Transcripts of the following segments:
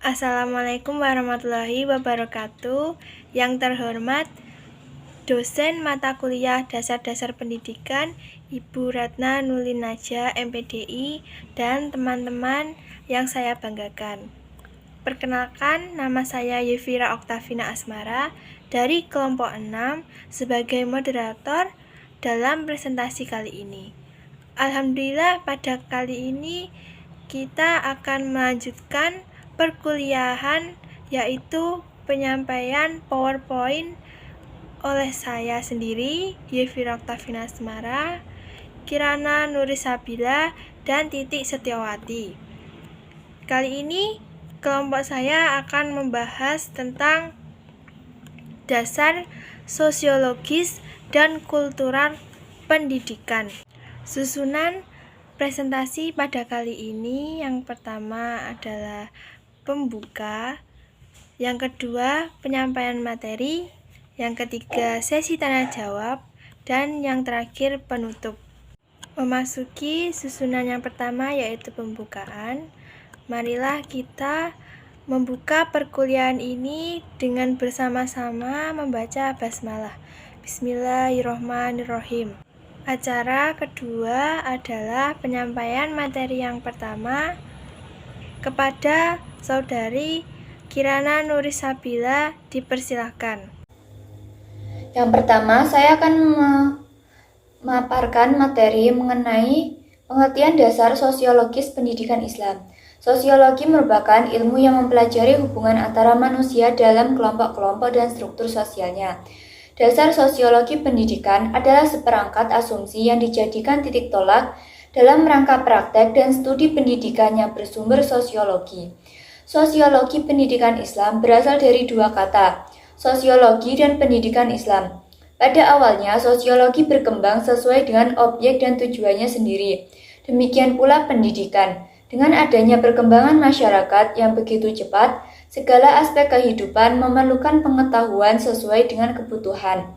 Assalamualaikum warahmatullahi wabarakatuh. Yang terhormat dosen mata kuliah Dasar-Dasar Pendidikan Ibu Ratna Nulinaja MPDI dan teman-teman yang saya banggakan. Perkenalkan, nama saya Yevira Oktavina Asmara dari kelompok 6 sebagai moderator dalam presentasi kali ini. Alhamdulillah, pada kali ini kita akan melanjutkan perkuliahan, yaitu penyampaian PowerPoint oleh saya sendiri, Yevira Oktavina Asmara, Kirana Nurisabila, dan Titik Setiawati. Kali ini kelompok saya akan membahas tentang dasar sosiologis dan kultural pendidikan. Susunan presentasi pada kali ini yang pertama adalah pembuka, yang kedua penyampaian materi, yang ketiga sesi tanya jawab, dan yang terakhir penutup. Memasuki susunan yang pertama yaitu pembukaan. Marilah kita membuka perkuliahan ini dengan bersama-sama membaca basmalah. Bismillahirrohmanirrohim. Acara kedua adalah penyampaian materi yang pertama kepada Saudari Kirana Nurisabila, dipersilahkan. Yang pertama, saya akan memaparkan materi mengenai pengertian dasar sosiologis pendidikan Islam. Sosiologi merupakan ilmu yang mempelajari hubungan antara manusia dalam kelompok-kelompok dan struktur sosialnya. Dasar sosiologi pendidikan adalah seperangkat asumsi yang dijadikan titik tolak dalam rangka praktek dan studi pendidikan yang bersumber sosiologi. Sosiologi pendidikan Islam berasal dari dua kata, sosiologi dan pendidikan Islam. Pada awalnya, sosiologi berkembang sesuai dengan objek dan tujuannya sendiri. Demikian pula pendidikan. Dengan adanya perkembangan masyarakat yang begitu cepat, segala aspek kehidupan memerlukan pengetahuan sesuai dengan kebutuhan.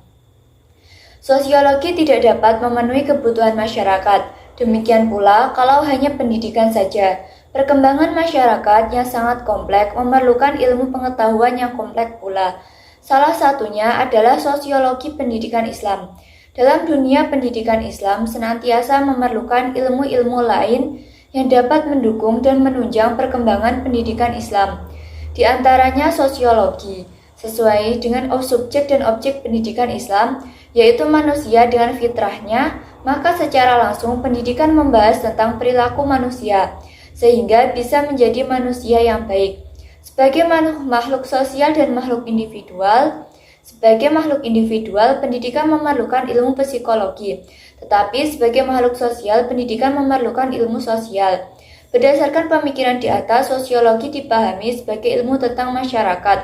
Sosiologi tidak dapat memenuhi kebutuhan masyarakat. Demikian pula kalau hanya pendidikan saja. Perkembangan masyarakat yang sangat kompleks memerlukan ilmu pengetahuan yang kompleks pula. Salah satunya adalah sosiologi pendidikan Islam. Dalam dunia pendidikan Islam senantiasa memerlukan ilmu-ilmu lain yang dapat mendukung dan menunjang perkembangan pendidikan Islam. Di antaranya sosiologi, sesuai dengan subjek dan objek pendidikan Islam, yaitu manusia dengan fitrahnya, maka secara langsung pendidikan membahas tentang perilaku manusia, sehingga bisa menjadi manusia yang baik. Sebagai makhluk sosial dan makhluk individual, pendidikan memerlukan ilmu psikologi, tetapi sebagai makhluk sosial, pendidikan memerlukan ilmu sosial. Berdasarkan pemikiran di atas, sosiologi dipahami sebagai ilmu tentang masyarakat.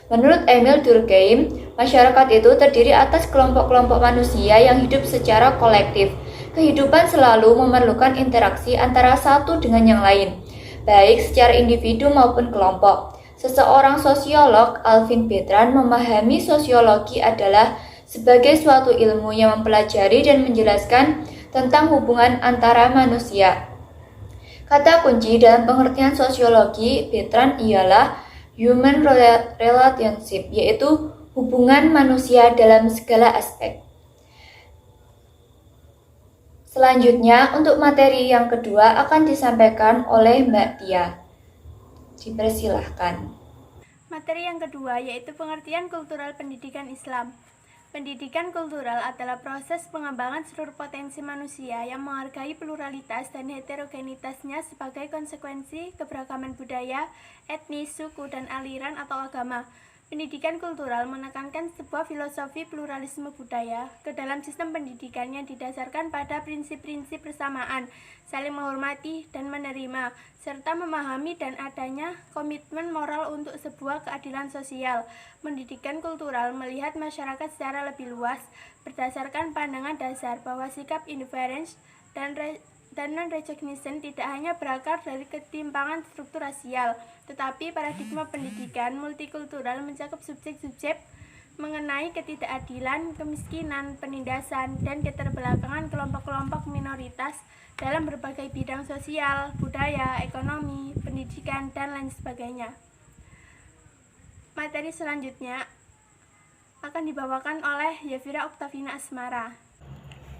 Menurut Emil Durkheim, masyarakat itu terdiri atas kelompok-kelompok manusia yang hidup secara kolektif. Kehidupan selalu memerlukan interaksi antara satu dengan yang lain, baik secara individu maupun kelompok. Seseorang sosiolog, Alvin Bertrand, memahami sosiologi adalah sebagai suatu ilmu yang mempelajari dan menjelaskan tentang hubungan antara manusia. Kata kunci dalam pengertian sosiologi Bertrand ialah human relationship, yaitu hubungan manusia dalam segala aspek. Selanjutnya, untuk materi yang kedua akan disampaikan oleh Mbak Tia. Dipersilahkan. Materi yang kedua yaitu pengertian kultural pendidikan Islam. Pendidikan kultural adalah proses pengembangan seluruh potensi manusia yang menghargai pluralitas dan heterogenitasnya sebagai konsekuensi keberagaman budaya, etnis, suku, dan aliran atau agama. Pendidikan kultural menekankan sebuah filosofi pluralisme budaya ke dalam sistem pendidikan yang didasarkan pada prinsip-prinsip persamaan, saling menghormati dan menerima, serta memahami dan adanya komitmen moral untuk sebuah keadilan sosial. Pendidikan kultural melihat masyarakat secara lebih luas berdasarkan pandangan dasar bahwa sikap indifference dan non-recognition tidak hanya berakar dari ketimpangan struktur rasial, tetapi paradigma pendidikan multikultural mencakup subjek-subjek mengenai ketidakadilan, kemiskinan, penindasan, dan keterbelakangan kelompok-kelompok minoritas dalam berbagai bidang sosial, budaya, ekonomi, pendidikan, dan lain sebagainya. Materi selanjutnya akan dibawakan oleh Yafira Oktavina Asmara.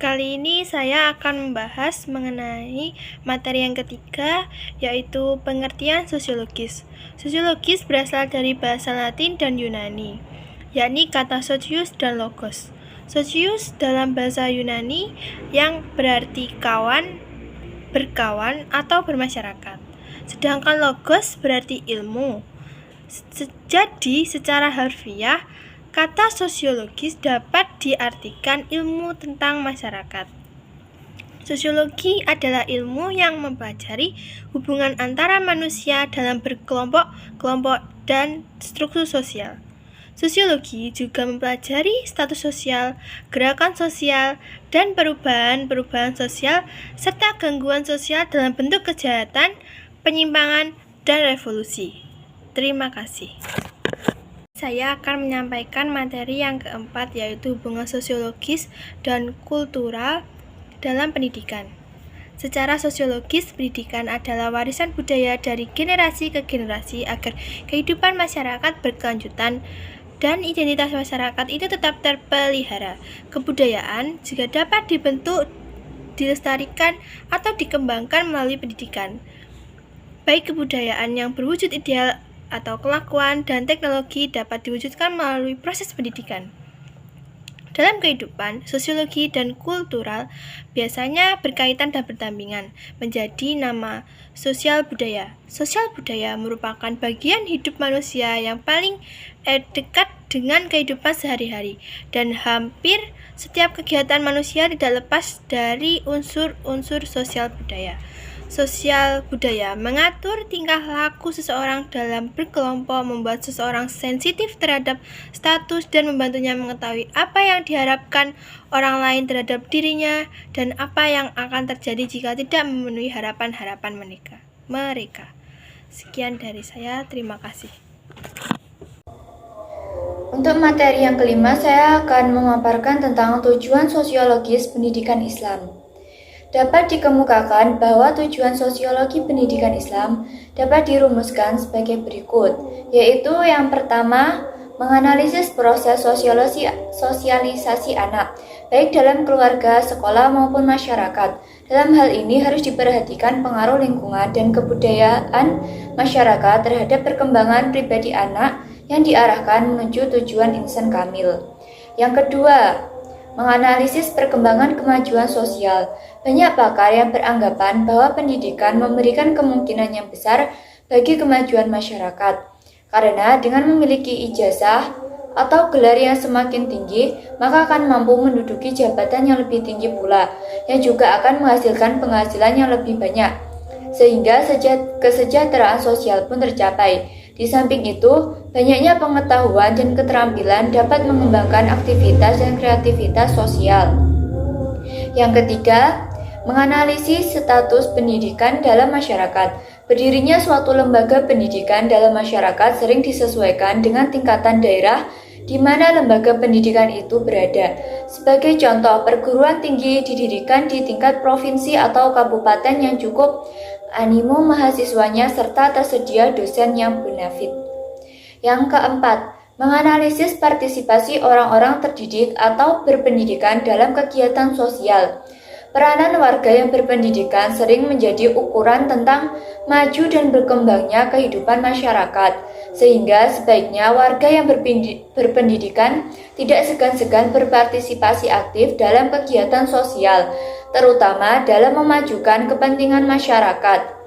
Kali ini saya akan membahas mengenai materi yang ketiga, yaitu pengertian sosiologis. Sosiologis berasal dari bahasa Latin dan Yunani, yakni kata socius dan logos. Socius dalam bahasa Yunani yang berarti kawan, berkawan, atau bermasyarakat. Sedangkan logos berarti ilmu. Jadi, secara harfiah, kata sosiologis dapat diartikan ilmu tentang masyarakat. Sosiologi adalah ilmu yang mempelajari hubungan antara manusia dalam berkelompok-kelompok dan struktur sosial. Sosiologi juga mempelajari status sosial, gerakan sosial, dan perubahan-perubahan sosial, serta gangguan sosial dalam bentuk kejahatan, penyimpangan, dan revolusi. Terima kasih. Saya akan menyampaikan materi yang keempat, yaitu hubungan sosiologis dan kultural dalam pendidikan. Secara sosiologis, pendidikan adalah warisan budaya dari generasi ke generasi agar kehidupan masyarakat berkelanjutan dan identitas masyarakat itu tetap terpelihara. Kebudayaan juga dapat dibentuk, dilestarikan, atau dikembangkan melalui pendidikan. Baik kebudayaan yang berwujud ideal atau kelakuan dan teknologi dapat diwujudkan melalui proses pendidikan. Dalam kehidupan, sosiologi dan kultural biasanya berkaitan dan berdampingan menjadi nama sosial budaya. Sosial budaya merupakan bagian hidup manusia yang paling dekat dengan kehidupan sehari-hari, dan hampir setiap kegiatan manusia tidak lepas dari unsur-unsur sosial budaya. Sosial budaya mengatur tingkah laku seseorang dalam berkelompok, membuat seseorang sensitif terhadap status dan membantunya mengetahui apa yang diharapkan orang lain terhadap dirinya dan apa yang akan terjadi jika tidak memenuhi harapan-harapan mereka. Sekian dari saya, terima kasih. Untuk materi yang kelima, saya akan memaparkan tentang tujuan sosiologis pendidikan Islam. Dapat dikemukakan bahwa tujuan sosiologi pendidikan Islam dapat dirumuskan sebagai berikut, yaitu yang pertama, menganalisis proses sosialisasi anak, baik dalam keluarga, sekolah, maupun masyarakat. Dalam hal ini harus diperhatikan pengaruh lingkungan dan kebudayaan masyarakat terhadap perkembangan pribadi anak yang diarahkan menuju tujuan insan kamil. Yang kedua, menganalisis perkembangan kemajuan sosial. Banyak pakar yang beranggapan bahwa pendidikan memberikan kemungkinan yang besar bagi kemajuan masyarakat. Karena dengan memiliki ijazah atau gelar yang semakin tinggi, maka akan mampu menduduki jabatan yang lebih tinggi pula, yang juga akan menghasilkan penghasilan yang lebih banyak, sehingga kesejahteraan sosial pun tercapai. Di samping itu, banyaknya pengetahuan dan keterampilan dapat mengembangkan aktivitas dan kreativitas sosial. Yang ketiga, menganalisis status pendidikan dalam masyarakat. Berdirinya suatu lembaga pendidikan dalam masyarakat sering disesuaikan dengan tingkatan daerah di mana lembaga pendidikan itu berada. Sebagai contoh, perguruan tinggi didirikan di tingkat provinsi atau kabupaten yang cukup animo mahasiswanya serta tersedia dosen yang bonafit. Yang keempat, menganalisis partisipasi orang-orang terdidik atau berpendidikan dalam kegiatan sosial. Peranan warga yang berpendidikan sering menjadi ukuran tentang maju dan berkembangnya kehidupan masyarakat, sehingga sebaiknya warga yang berpendidikan tidak segan-segan berpartisipasi aktif dalam kegiatan sosial, terutama dalam memajukan kepentingan masyarakat.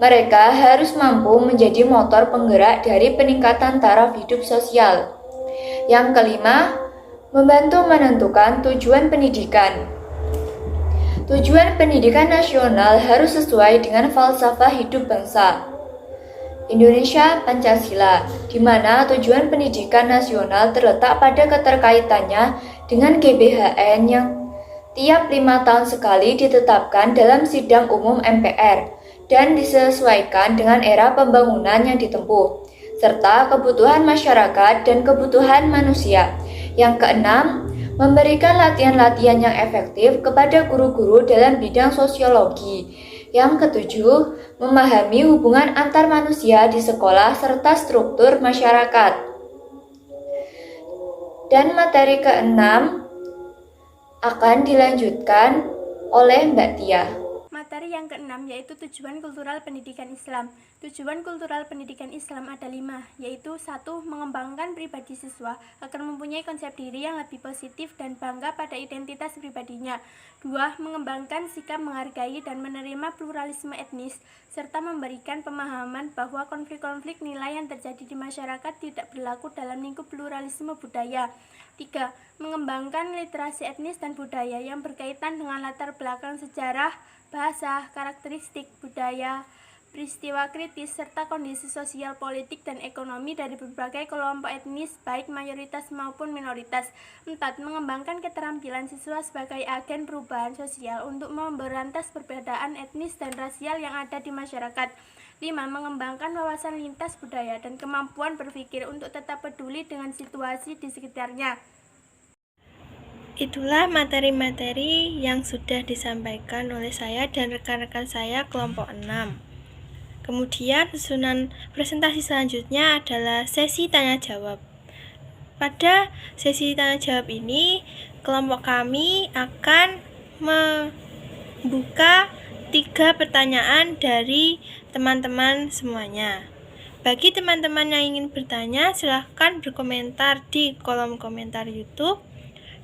Mereka harus mampu menjadi motor penggerak dari peningkatan taraf hidup sosial. Yang kelima, membantu menentukan tujuan pendidikan. Tujuan pendidikan nasional harus sesuai dengan falsafah hidup bangsa Indonesia Pancasila, di mana tujuan pendidikan nasional terletak pada keterkaitannya dengan GBHN yang tiap 5 tahun sekali ditetapkan dalam sidang umum MPR dan disesuaikan dengan era pembangunan yang ditempuh, serta kebutuhan masyarakat dan kebutuhan manusia. Yang keenam, memberikan latihan-latihan yang efektif kepada guru-guru dalam bidang sosiologi. Yang ketujuh, memahami hubungan antar manusia di sekolah serta struktur masyarakat. Dan materi ke-6 akan dilanjutkan oleh Mbak Tia. Materi yang ke-6 yaitu tujuan kultural pendidikan Islam. Tujuan kultural pendidikan Islam ada 5, yaitu 1. Mengembangkan pribadi siswa agar mempunyai konsep diri yang lebih positif dan bangga pada identitas pribadinya. 2. Mengembangkan sikap menghargai dan menerima pluralisme etnis, serta memberikan pemahaman bahwa konflik-konflik nilai yang terjadi di masyarakat tidak berlaku dalam lingkup pluralisme budaya. 3. Mengembangkan literasi etnis dan budaya yang berkaitan dengan latar belakang sejarah, bahasa, karakteristik budaya, peristiwa kritis, serta kondisi sosial, politik, dan ekonomi dari berbagai kelompok etnis, baik mayoritas maupun minoritas. 4. Mengembangkan keterampilan siswa sebagai agen perubahan sosial untuk memberantas perbedaan etnis dan rasial yang ada di masyarakat. 5. Mengembangkan wawasan lintas budaya dan kemampuan berpikir untuk tetap peduli dengan situasi di sekitarnya. Itulah materi-materi yang sudah disampaikan oleh saya dan rekan-rekan saya kelompok 6. Kemudian susunan presentasi selanjutnya adalah sesi tanya jawab. Pada sesi tanya jawab ini, kelompok kami akan membuka 3 pertanyaan dari teman-teman semuanya. Bagi teman-teman yang ingin bertanya, silahkan berkomentar di kolom komentar YouTube.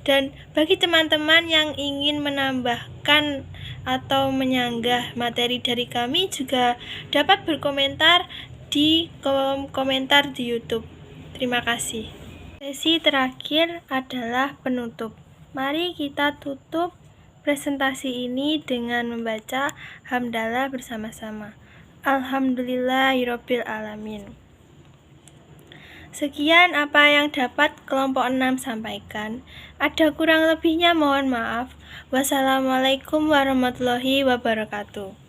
Dan bagi teman-teman yang ingin menambahkan atau menyanggah materi dari kami juga dapat berkomentar di kolom komentar di YouTube. Terima kasih. Sesi terakhir adalah penutup. Mari kita tutup presentasi ini dengan membaca hamdalah bersama-sama. Alhamdulillahirabbil alamin. Sekian apa yang dapat kelompok 6 sampaikan. Ada kurang lebihnya mohon maaf. Wassalamualaikum warahmatullahi wabarakatuh.